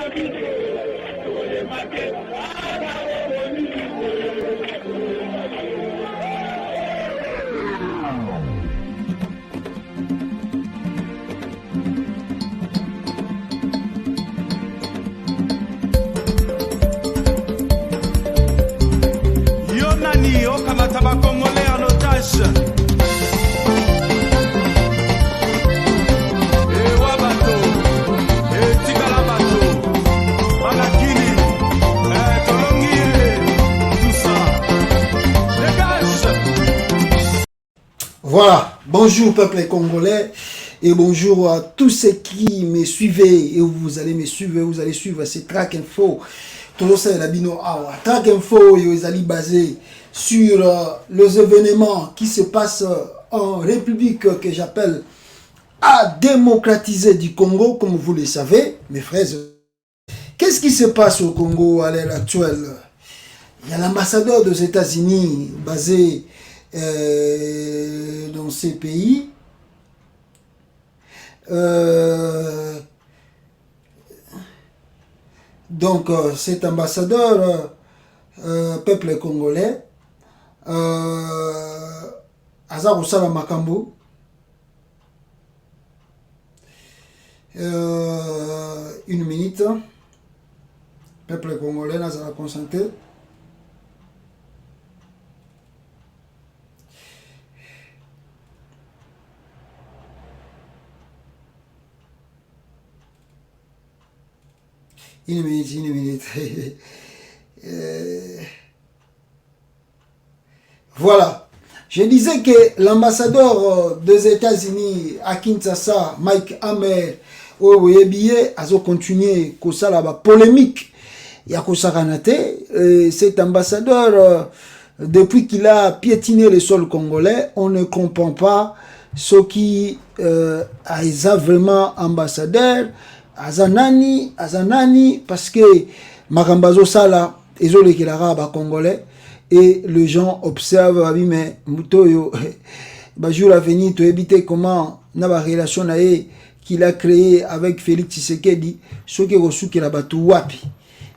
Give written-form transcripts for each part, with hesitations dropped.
Yonani, Okamataba Congolais en otage. Voilà, bonjour peuple congolais et bonjour à tous ceux qui me suivez et vous allez me suivre, vous allez suivre ces Track Info. Tout ça la bino awa. Track Info est basé sur les événements qui se passent en République que j'appelle à démocratiser du Congo, comme vous le savez, mes frères. Qu'est-ce qui se passe au Congo à l'heure actuelle? Il y a l'ambassadeur des États-Unis basé dans ces pays. Donc cet ambassadeur peuple congolais Azar Osala Makambo une minute, peuple congolais n'a pas consenté. Une minute. Voilà. Je disais que l'ambassadeur des États-Unis à Kinshasa, Mike Hammer, a continué la polémique. Il y a cet ambassadeur, depuis qu'il a piétiné le sol congolais, on ne comprend pas ce qui a vraiment ambassadeur. Azanani, parce que Makambazo Sala, ezole ki la congolais, et les gens observent, mais Mutoyo, jour à venir, tu éviter comment na ba relation qu'il a créé avec Félix Tshisekedi, ce qui est qui la batu wapi.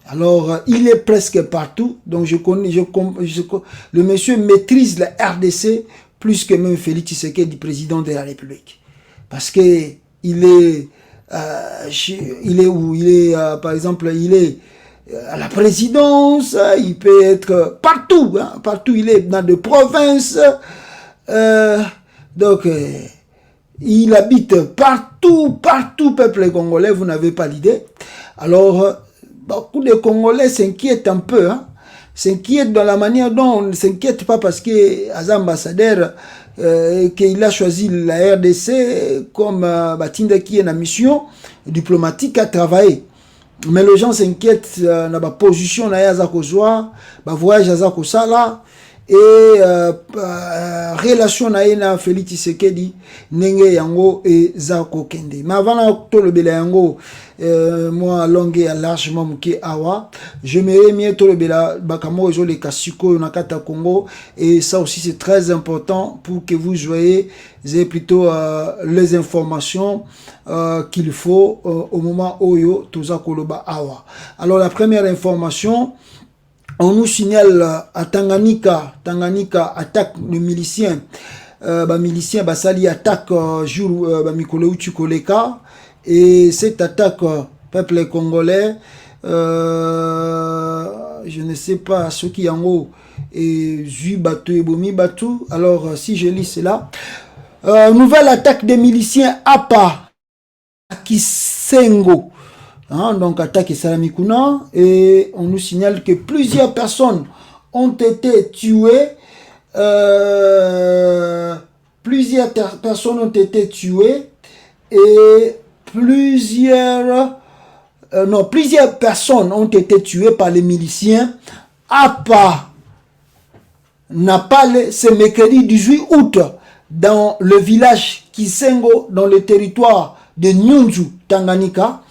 Alors, il est presque partout, donc le monsieur maîtrise la RDC plus que même Félix Tshisekedi, président de la République. Parce que il est où? Il est, par exemple, il est à la présidence, il peut être partout, hein, partout, il est dans des provinces, donc il habite partout, peuple congolais, vous n'avez pas l'idée. Alors, beaucoup de Congolais s'inquiètent un peu, hein, s'inquiètent dans la manière dont on ne s'inquiète pas parce que as ambassadeur, qu'il a choisi la RDC comme Batinda qui est en mission diplomatique à travailler. Mais les gens s'inquiètent dans la position na Yazakozwa, voyage à Zakosala et relation na Félix Tshisekedi nenge yango et Zako Kende. Mais avant to le bela yango moi longue et largement muke awa, je me mieux to le bela bakamo ezo le kasiko na kata Congo, et ça aussi c'est très important pour que vous voyez plutôt les informations qu'il faut au moment oyo toza koloba awa. Alors la première information, on nous signale à Tanganyika attaque le milicien, milicien basali attaque jour mikolo uchikoleka, et cette attaque peuple congolais, je ne sais pas ce qui en haut et Zui Batu et Bomi Batu. Alors si je lis cela, nouvelle attaque des miliciens APA à Kisengo. Hein, donc attaque Salamikuna, et on nous signale que plusieurs personnes ont été tuées. Plusieurs personnes ont été tuées et plusieurs personnes ont été tuées par les miliciens APA Napale ce mercredi 18 août dans le village Kisengo, dans le territoire de Nyunju, Tanganyika.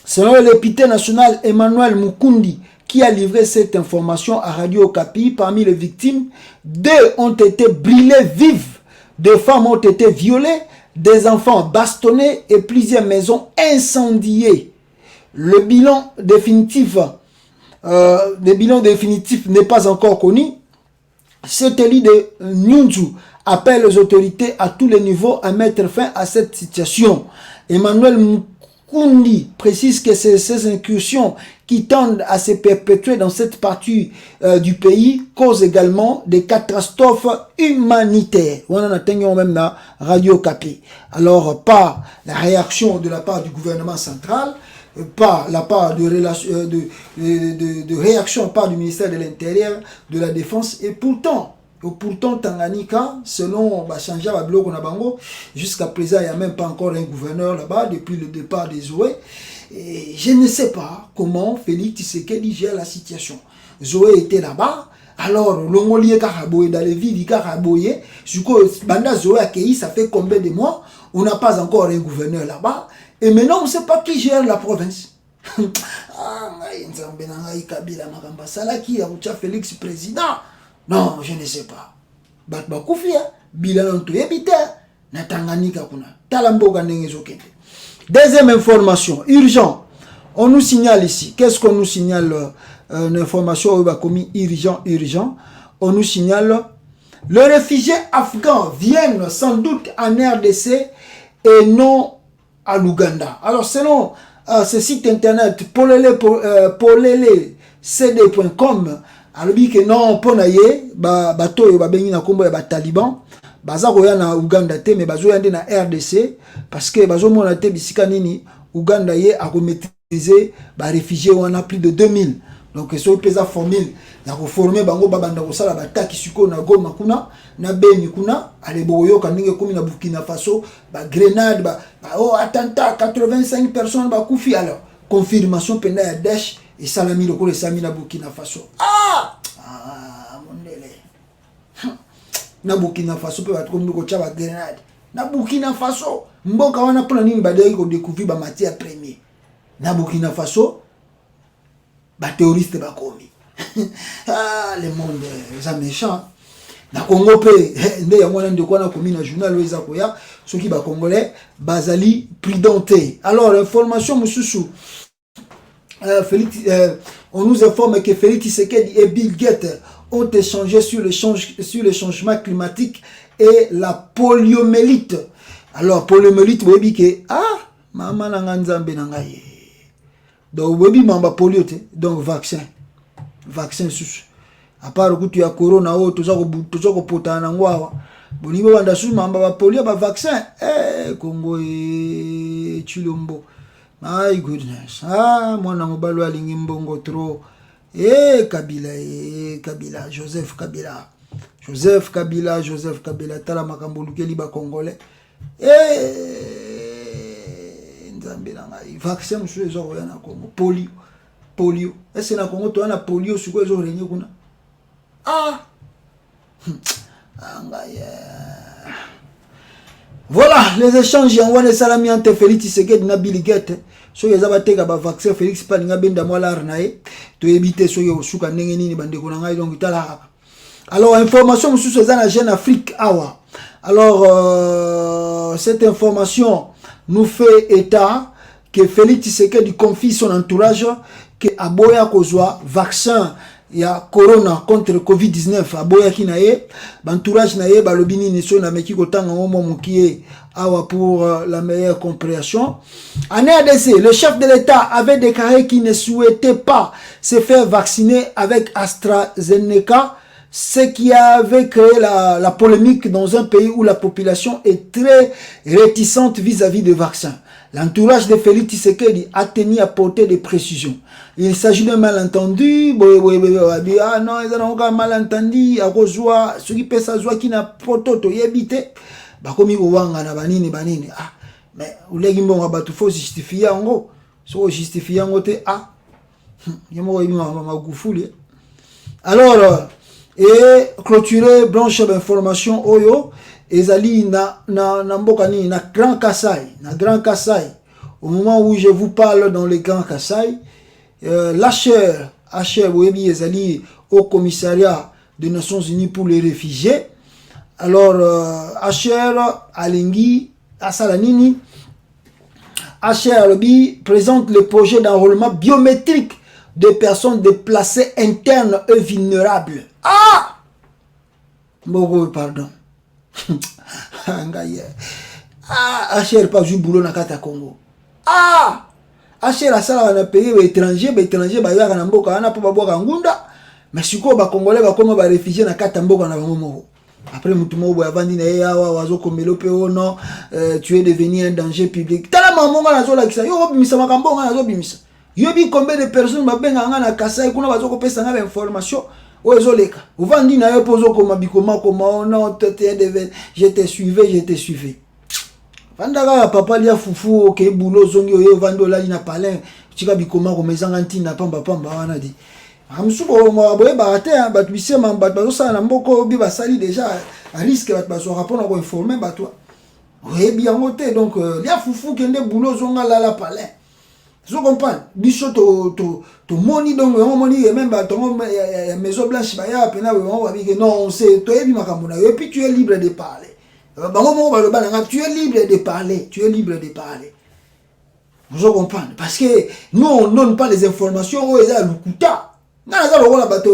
Selon le député national Emmanuel Mukundi, qui a livré cette information à Radio Okapi, parmi les victimes, 2 ont été brûlés vifs, 2 femmes ont été violées, des enfants bastonnés et plusieurs maisons incendiées. le bilan définitif n'est pas encore connu. Cet élu de Nyunzu appelle les autorités à tous les niveaux à mettre fin à cette situation. Emmanuel Mukundi précise que ces incursions qui tendent à se perpétuer dans cette partie du pays causent également des catastrophes humanitaires. On en a même dans Radio Kapi. Alors, par la réaction de la part du gouvernement central, par la part de réaction par du ministère de l'Intérieur, de la Défense, et pourtant Tanganyika, selon Bachanja Bablo Konabango, jusqu'à présent il n'y a même pas encore un gouverneur là-bas depuis le départ des Zoé. Et je ne sais pas comment Félix Tshisekedi gère la situation. Zoé était là-bas, alors l'Ongolier Karaboye dans les villes Karaboye, Banda Zoé accueilli, ça fait combien de mois? On n'a pas encore un gouverneur là-bas. Et maintenant, on ne sait pas qui gère la province. Félix président. Non, je ne sais pas. Deuxième information, urgent. On nous signale ici. Qu'est-ce qu'on nous signale? Une information urgent. On nous signale les réfugiés afghans viennent sans doute en RDC et non à l'Ouganda. Alors selon ce site internet polele.cd.com, alors que non ponaye bato yo babengi na kombo ya taliban baza koya na Uganda te mais bazo yande na RDC parce que bazo mona te bisika nini Uganda ye a maîtriser ba réfugiés wana plus de 2000. Donc so pesa formule ya ko former bango babanda ko sala bataki siko na Goma kuna na Beni kuna ale boyo kaninge komi na Burkina Faso ba grenade oh attentat 85 personnes ba kufi. Alors confirmation penda ya Daesh et salami le kole sami na Burkina Faso. Mondele na Burkina Faso pe batko ndiko cha ba grenade na Burkina Faso mboka wana pona nini badai ko découvrir ba matière première na Burkina Faso ba terroriste ba komi. Le monde est méchant. Na Congo pe nde ya mwana ndeko na komi na journal weza koya soki ba congolais bazali prudenté. Alors information mususu on nous informe que Félix Tshisekedi et Bill Gates ont échangé sur le changement climatique et la poliomyélite. Alors poliomyélite vous voyez que mama na nzambe na ngai. Donc vous voyez mamba polio te donc vaccin sous à part que tu as corona ou tout ça ko potana ngwawa boni banda sous mamba polio ba vaccin Congo et Chilombo. My goodness. Mwana mobalo alingi mbongo trop. Kabila, Joseph Kabila, tala makambo lukeli ba congolais. Nzambe na ngai. Vaccin msu ezo ya na Congo. Polio. Est-ce na Congo to na polio suko ezo renye kuna? Voilà les échanges en wane salami entre Félix Tshisekedi na Bill Gates. So yezaba teka ba vaccin Félix pa linga benda molar na ye to éviter so yo suka ndenge nini bande ko ngai donc tala. Alors information mususu eza na Jeune Afrique awa. Alors cette information nous fait état que Félix Tshisekedi confie son entourage que aboya kozwa vaccin ya corona contre Covid-19 aboya kinaye entourage naye balobini niso na meki kotanga momo mukie awa pour la meilleure compréhension. En RDC, le chef de l'État avait déclaré qu'il ne souhaitait pas se faire vacciner avec AstraZeneca, ce qui avait créé la polémique dans un pays où la population est très réticente vis-à-vis des vaccins. L'entourage de Félix Tshisekedi a tenu à porter des précisions. Il s'agit d'un malentendu. Non, ils ont un malentendu. À Rozoa, ce qui peut s'ajoyer qui n'a pas tout évité. Bakomi Ouanga na banini. Mais où les gimbons rabattu faut justifier en gros. So justifier en gros te alors et clôturer branche d'information oyo. Ezali na mbokani na Grand Kassai. Au moment où je vous parle dans le Grand Kassai, l'HR Webi Ezali au commissariat des Nations Unies pour les réfugiés. Alors HR Alingi Asalanini HRB présente le projet d'enrôlement biométrique des personnes déplacées internes et vulnérables. Ah! Bon, pardon. Ah, HR pas joué boulot dans le Congo. Ah! HR a ça dans pays étranger, étranger, bah y'a un mboka, on a pas boire ngunda. Mais si quoi, bah Congolais, bah comment bah réfugié dans le mboka na bango. Après mutumo boya vandi na yawa wazo komelope ono, tu es devenu un danger public. Tala maman na zo la kisa, yo bimisa makambo na zo bimisa. Yo bi combien de personnes ba benga na Kasai kuna bazo ko pesa na information. Ozoleka. Uvandi na yo pozo koma bikoma koma non je te suivais. Vandaka papa lia fufu ok boulot zongi oyo vando la ina palin tika bikoma ko mezanga ntina pamba wana di. Amsuko mo boye barate ba tubise mamba bazo sala mboko bi basali déjà à risque ba bazo rapona ko informer ba toi. Oui bien moté donc lia fufu kende boulot zonga la palin. Je comprends. Bicho to moni donc on moni même ba ton maison blanche ba ya pena on va dire que non c'est toi et bi makamona et puis tu es libre de parler. Tu es libre de parler, tu es libre de parler. Je comprends parce que nous on donne pas les informations aux gens lukuta. Na za lokola bato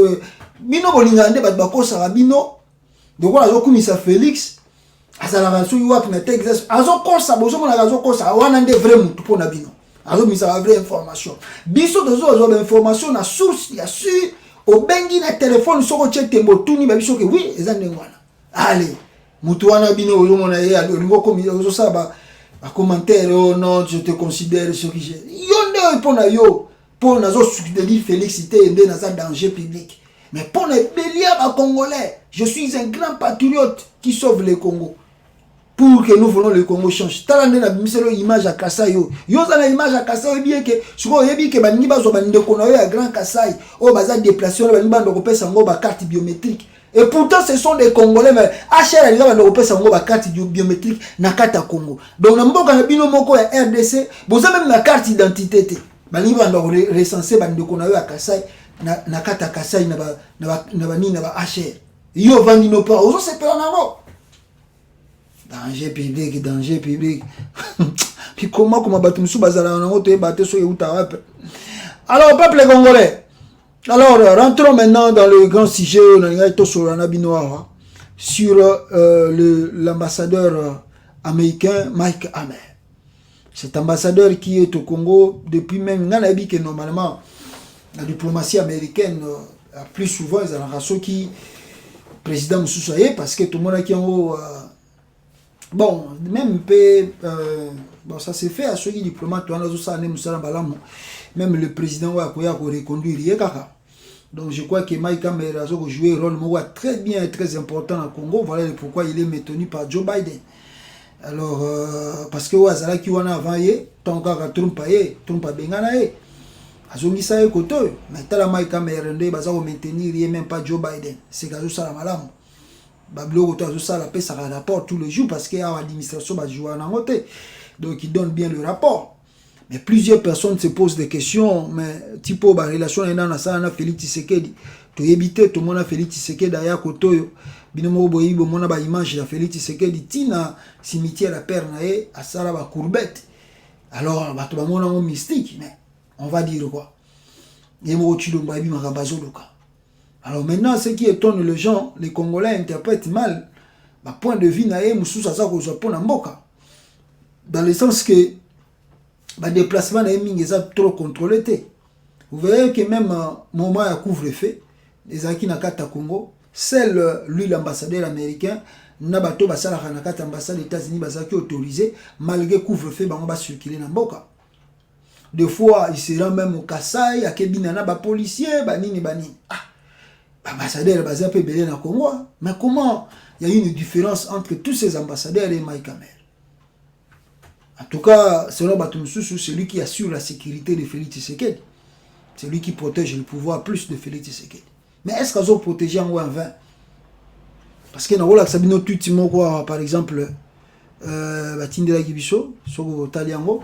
bino bolingande bato bakosa bino. Donc on a zokumisa Félix azala ba so yuwa na Texas azokosa bozo mona azokosa wana nde vrai mutu pona bino. Alors, mais ça va vraie information. Biso de zo information na source ya su au bengi na téléphone soko chete mbotuni ba biso ke oui eza ndengwana. Allez, mutu wana bino oyo mona ye alingo komi zo sa ba commentaire oh non je te considère ce que j'ai. Yo nde pona yo pona zo succéder Félix ité ndé na za danger public. Mais pona belia ba congolais, je suis un grand patriote qui sauve le Congo. Pour que nous voulons le Congo change. Talande na bimiselo image à Kasai yo. Yo za na image à Kasai bien que suko yebi ke baningi bazo bande kono yo ya Grand Kasai. O baza déplacé na baningi bando kopesa ngo ba carte biométrique. Et pourtant ce sont des Congolais mais HR les bando kopesa ngo ba carte biométrique na kata Congo. Donc na mboka na bino moko ya RDC, boza même la carte d'identité té. Baningi bando recenser bande kono yo ya Kasai na kata Kasai na ba HR. Yo vandi no pa. Ozo se pela nango. Danger public. Puis comment batumsu bazala nango te baté so yuta. Alors peuple congolais. Alors rentrons maintenant dans le grand sujet sur l'ambassadeur américain Mike Hammer. Cet ambassadeur qui est au Congo depuis même que normalement la diplomatie américaine plus souvent ils ont raison qui président Moussoussaye parce que tout le monde qui en bon, même bon, ça s'est fait à ceux qui diplomates, même le président va reconduire. Donc je crois que Mike Hammer a joué un rôle très bien et très important au Congo. Voilà pourquoi il est maintenu par Joe Biden. Alors, parce que Ouazala qui en a avant, tant qu'à Trump a bengana. Azongi sa ekoto, mais tala Mike Hammer ndé baza ko maintenir même pas Joe Biden. C'est kazo sala malamu. Bablo to ça la paix ça rapport tous les jours parce qu'il y a l'administration va jouer en côté. Donc il donne bien le rapport. Mais plusieurs personnes se posent des questions mais tipo ba relation na ça na Félix Tshisekedi. To éviter tout monde Félix Tshisekedi derrière koto binomo boyibo mona ba image ya Félix Tshisekedi tina cimetière la père nae à sala ba courbette. Alors ba to ba mona mystique mais on va dire quoi. Yemo chilomba bi makabazo loka. Alors maintenant, ce qui étonne les gens, les Congolais interprètent mal le point de vue dans le sens que le déplacement est trop contrôlé. Vous voyez que même moment à couvre-feu, les Aki Nakata Congo, seul lui l'ambassadeur américain, Nabato Basala Nakata ambassade des États-Unis qui autorisé malgré couvre-feu va circuler dans Mboka. Des fois, il se rend même au Kasai, à Kebinana, policier, banini. Ambassadeur basé un peu belé dans le Congo, mais comment il y a une différence entre tous ces ambassadeurs et Mike Hammer? En tout cas, selon Batumsou, c'est lui qui assure la sécurité de Félix Tshisekedi. C'est lui qui protège le pouvoir plus de Félix Tshisekedi. Mais est-ce qu'ils ont protégé en vain? Parce que dans Sabino Tutimo, par exemple, Batindela Gibiso, sur Taliango.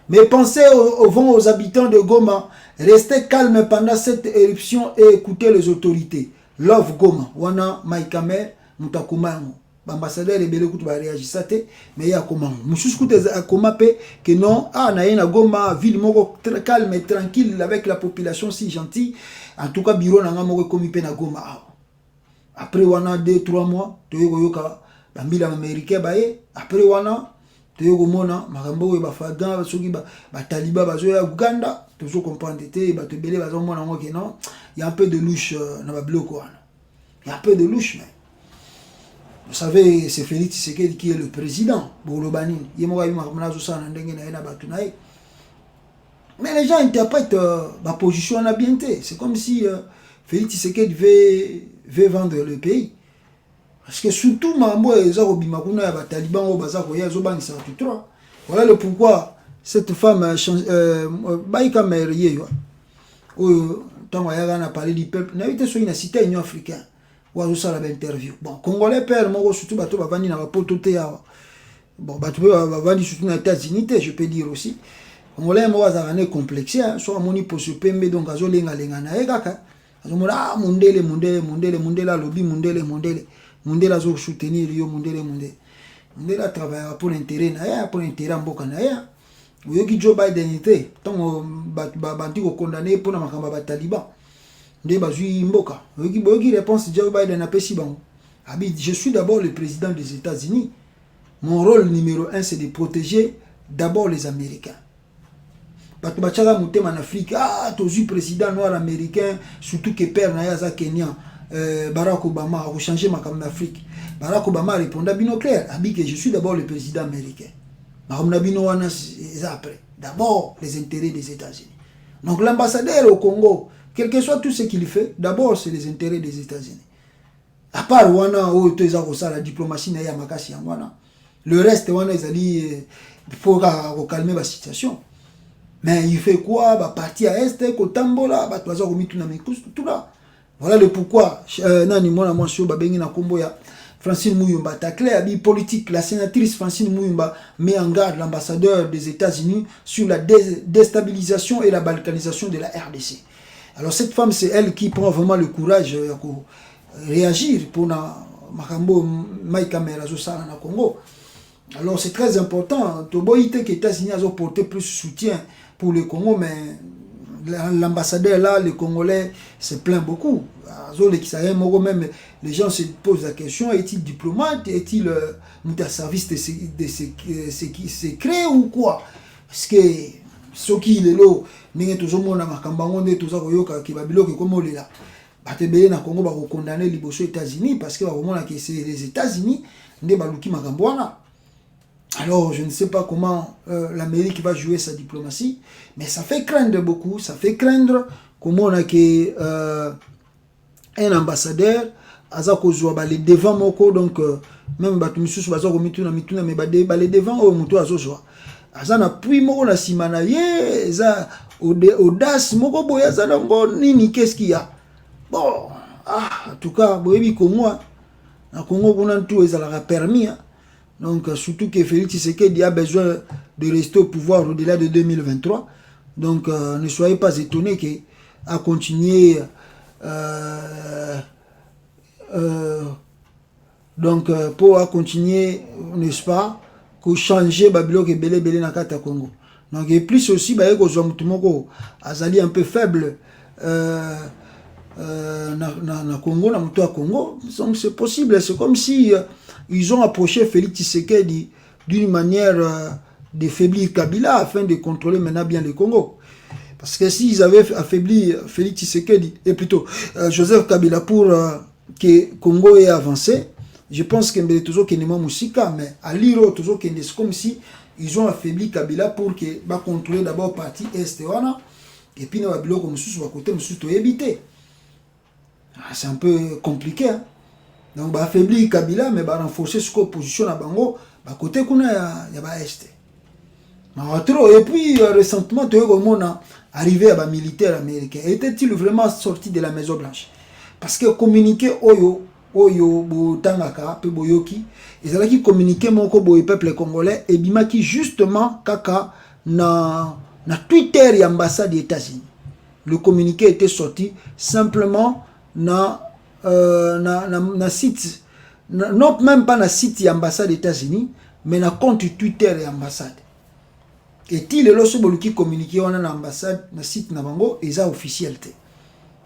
Mais pensez aux habitants de Goma, restez calmes pendant cette éruption et écoutez les autorités. Love Goma, Wana Mike Hammer, Mutakumango. l'ambassadeur est belé kutu ba réagir ça té mais ya comment mususu kutu comment pe que non na yena Goma ville moko très calme et tranquille avec la population si gentille en tout cas bureau nanga moko komi pe na Goma après wana 2-3 mois toyeko yoka ba mbila américain baye après wana toyeko mona makambo ba fagan soki ba taliba bazo ya Uganda tozo comprendre té ba te belé bazo mona ngo que non il y a un peu de louche na ba bloc wana il y a un peu de louche mais vous savez, c'est Félix Tshisekedi qui est le président. Mais les gens interprètent ma position en habileté. C'est comme si Félix Tshisekedi veut vendre le pays. Parce que surtout, voilà le pourquoi cette femme a changé. Tant qu'on a parlé du peuple, n'a été sur une cité union africaine. Ou ça la interview. Bon, Congolais père, moi surtout bateau va venir na poto te ya. Bon, bateau va venir surtout na États-Unis, je peux dire aussi. Congolais moi za ne complexé, soit moni pour se pembe donc azo lenga na e kaka. Azo mona mundele lobby mundele azo soutenir yo mundele. Mundele travaille pour l'intérêt na ya, pour l'intérêt mboka na ya. Oyoki Joe Biden était tant bantu ko condamné pour na makamba ba Taliban. Je suis d'abord le président des États-Unis. Mon rôle numéro 1, c'est de protéger d'abord les Américains. En Afrique, tu président noir américain, surtout que père Nayaza Kenya, Barack Obama a changé ma cam d'Afrique. Barack Obama répond à Bino clair, que je suis d'abord le président américain. D'abord les intérêts des États-Unis. Donc l'ambassadeur au Congo, quel que soit tout ce qu'il fait, d'abord c'est les intérêts des États-Unis. À part wana la diplomatie na ya makasi wana. Le reste wana ezali faut calmer la situation. Mais il fait quoi? Bah parti à est ko tambola ba toza ko mitu na mikusu tout là. Voilà le pourquoi nani mona moi sur ba bengi na kombo ya Francine Muyumba ta clair bi politique. La sénatrice Francine Muyumba met en garde l'ambassadeur des États-Unis sur la déstabilisation et la balkanisation de la RDC. Alors cette femme, c'est elle qui prend vraiment le courage de réagir pour Makambo Maïka Merazosala na Congo. Alors c'est très important. Toboïte que les États-Unis ont porté plus de soutien pour le Congo, mais l'ambassadeur là, les Congolais se plaignent beaucoup. Même les gens se posent la question, est-il diplomate, est-il un service de secret ou quoi? Parce que ce qui est là, n'est toujours mon amakambangonde tout ça koyoka ki babilo ke komolela batebele na Congo ba ko condamner liboso États-Unis parce que ba komona que c'est les États-Unis nde baluki makambo wana. Alors je ne sais pas comment l'Amérique va jouer sa diplomatie, mais ça fait craindre beaucoup, ça fait craindre comment on a que un ambassadeur aza kozwa ba les devant moko donc même batu misusu baza ko mituna mais ba les devant o muto azozwa azana puis moko na simana ye za audace moko boya za ngo nini qu'est-ce qu'il y a bon en tout cas boyebi ko moi na Congo kuna tout ezala permis hein? Donc surtout que Félix Tshisekedi a besoin de rester au pouvoir au-delà de 2023 donc ne soyez pas étonnés que à continuer donc pour continuer n'est-ce pas que changer babilo ke belé na kata Congo. Donc et plus aussi ba yeko zo mutumoko azali un peu faible na Congo na muto à Congo. Donc c'est possible, c'est comme si ils ont approché Félix Tshisekedi d'une manière de faiblir Kabila afin de contrôler maintenant bien le Congo. Parce que s'ils avaient affaibli Félix Tshisekedi et plutôt Joseph Kabila pour que Congo ait avancé, je pense qu'il y a toujours qu'il y a Moussika, mais à l'Iro, toujours qu'il y a comme si ils ont affaibli Kabila pour que va contrôler d'abord partie Est et puis nous avons comme sous côté nous éviter. C'est un peu compliqué. Hein? Donc va affaiblir Kabila, mais va renforcer ce qu'on positionne à Bango, bah côté qu'on a y a Est. Et puis récemment, tu as arrivé à militaire américain. Était-il vraiment sorti de la Maison Blanche? Parce que communiquer Oyo Tangaka, pe boyoki, ils allaient communiquer mon peuple congolais et bimaki justement kaka na Twitter et ambassade des États-Unis. Le communiqué était sorti simplement na site non même pas na site de l'ambassade des États-Unis, mais na compte Twitter de l'ambassade. Et il est là qui communiqué on a l'ambassade, na site na bango, et ça officialité.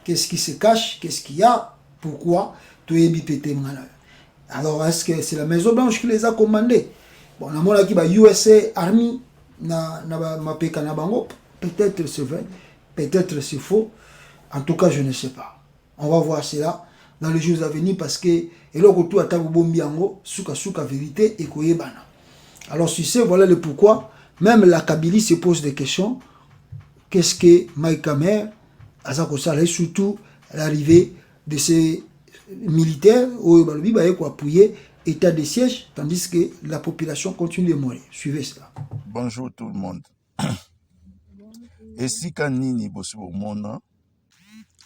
Qu'est-ce qui se cache, qu'est-ce qu'il y a, pourquoi, tout est bipété. Alors, est-ce que c'est la Maison Blanche qui les a commandés? Bon, on a qui va USA Army, na peka na bango, peut-être c'est vrai, peut-être c'est faux. En tout cas, je ne sais pas. On va voir cela dans les jours à venir parce que, et là, retour à Tabou souka vérité et koyebana. Alors, si c'est, voilà le pourquoi, même la Kabylie se pose des questions. Qu'est-ce que Mike Hammer a surtout l'arrivée de ces militaires où il va appuyer état de siège, tandis que la population continue de mourir. Suivez cela. Bonjour tout le monde. Et si Kanini bosse au monde,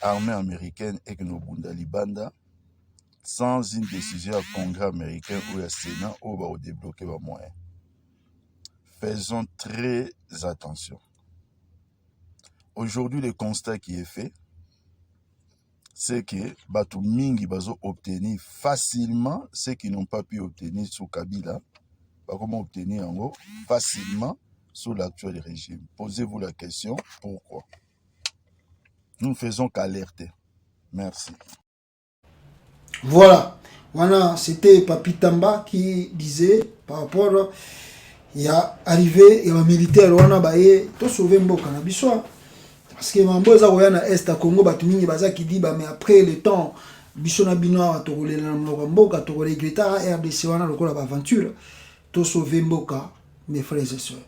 armée américaine et que nos Libanda, sans une décision du Congrès américain ou au Sénat, on va débloquer les moyens. Faisons très attention. Aujourd'hui, le constat qui est fait, c'est que Batu Mingi bazo obtenir facilement ce qu'ils n'ont pas pu obtenir sous Kabila. Comment obtenir en gros facilement sous l'actuel régime. Posez-vous la question, pourquoi? Nous ne faisons qu'alerter. Merci. Voilà. Voilà, c'était Papi Tamba qui disait par rapport il y a arrivé et un militaire on a baillé tout sauver Mboka na biso parce que mamboza oyana est à Congo batumingi baza qui dit bah mais après le temps biso na bino to kolela na Mboka to regretta RDC wana lokola ba aventure tout sauver Mboka mes frères et sœurs.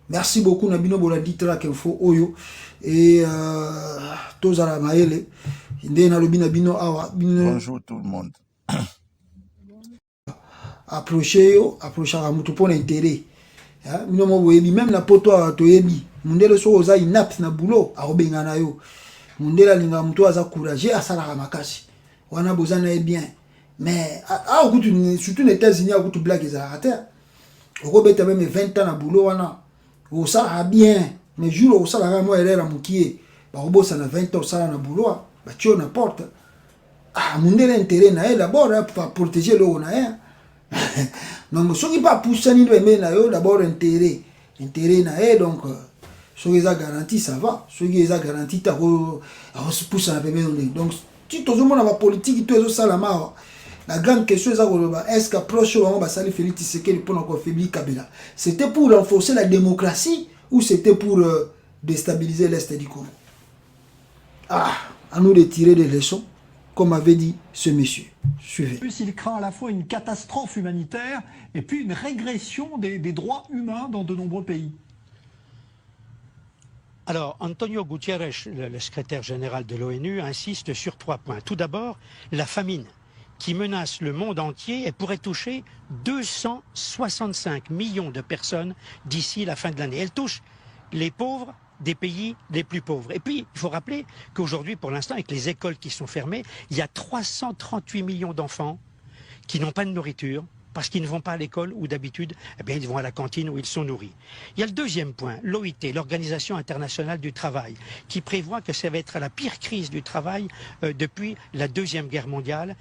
Merci beaucoup na bino bola ditra info oyo et tous à la maele ndé na lobi na bino awa bonjour tout le monde. Approcher à mutu pour intérêt. Même na poto toyebi mundele so oza inapt na boulot a robenga na yo mundela linga mutu aza courageux asala makasi wana bozana bien mais surtout les États-Unis a beaucoup blague za terre oko beta même 20 ans na boulot wana o ça bien mais jour o ça la moi erreur mukie ba obosa na 20 ans ça na boulot ba tio na porte mundela intérêt na d'abord pour protéger l'eau na donc ce qui pas pousser ni d'abord intérêt na donc ce qui est garanti ça va ce qui est garanti ta se pousse à donc si tout le monde a politique tout ça la grande question est-ce qu'approche on va salir Félix Tshisekedi pour encore affaiblir Kabila, c'était pour renforcer la démocratie ou c'était pour déstabiliser l'est du Congo? À nous de tirer des leçons comme avait dit ce monsieur. Suivez. En plus, il craint à la fois une catastrophe humanitaire et puis une régression des droits humains dans de nombreux pays. Alors, Antonio Guterres, le secrétaire général de l'ONU, insiste sur 3 points. Tout d'abord, la famine qui menace le monde entier et pourrait toucher 265 millions de personnes d'ici la fin de l'année. Elle touche les pauvres des pays les plus pauvres. Et puis, il faut rappeler qu'aujourd'hui, pour l'instant, avec les écoles qui sont fermées, il y a 338 millions d'enfants qui n'ont pas de nourriture parce qu'ils ne vont pas à l'école où d'habitude, eh bien, ils vont à la cantine où ils sont nourris. Il y a le deuxième point, l'OIT, l'Organisation internationale du travail, qui prévoit que ça va être la pire crise du travail depuis la Deuxième Guerre mondiale.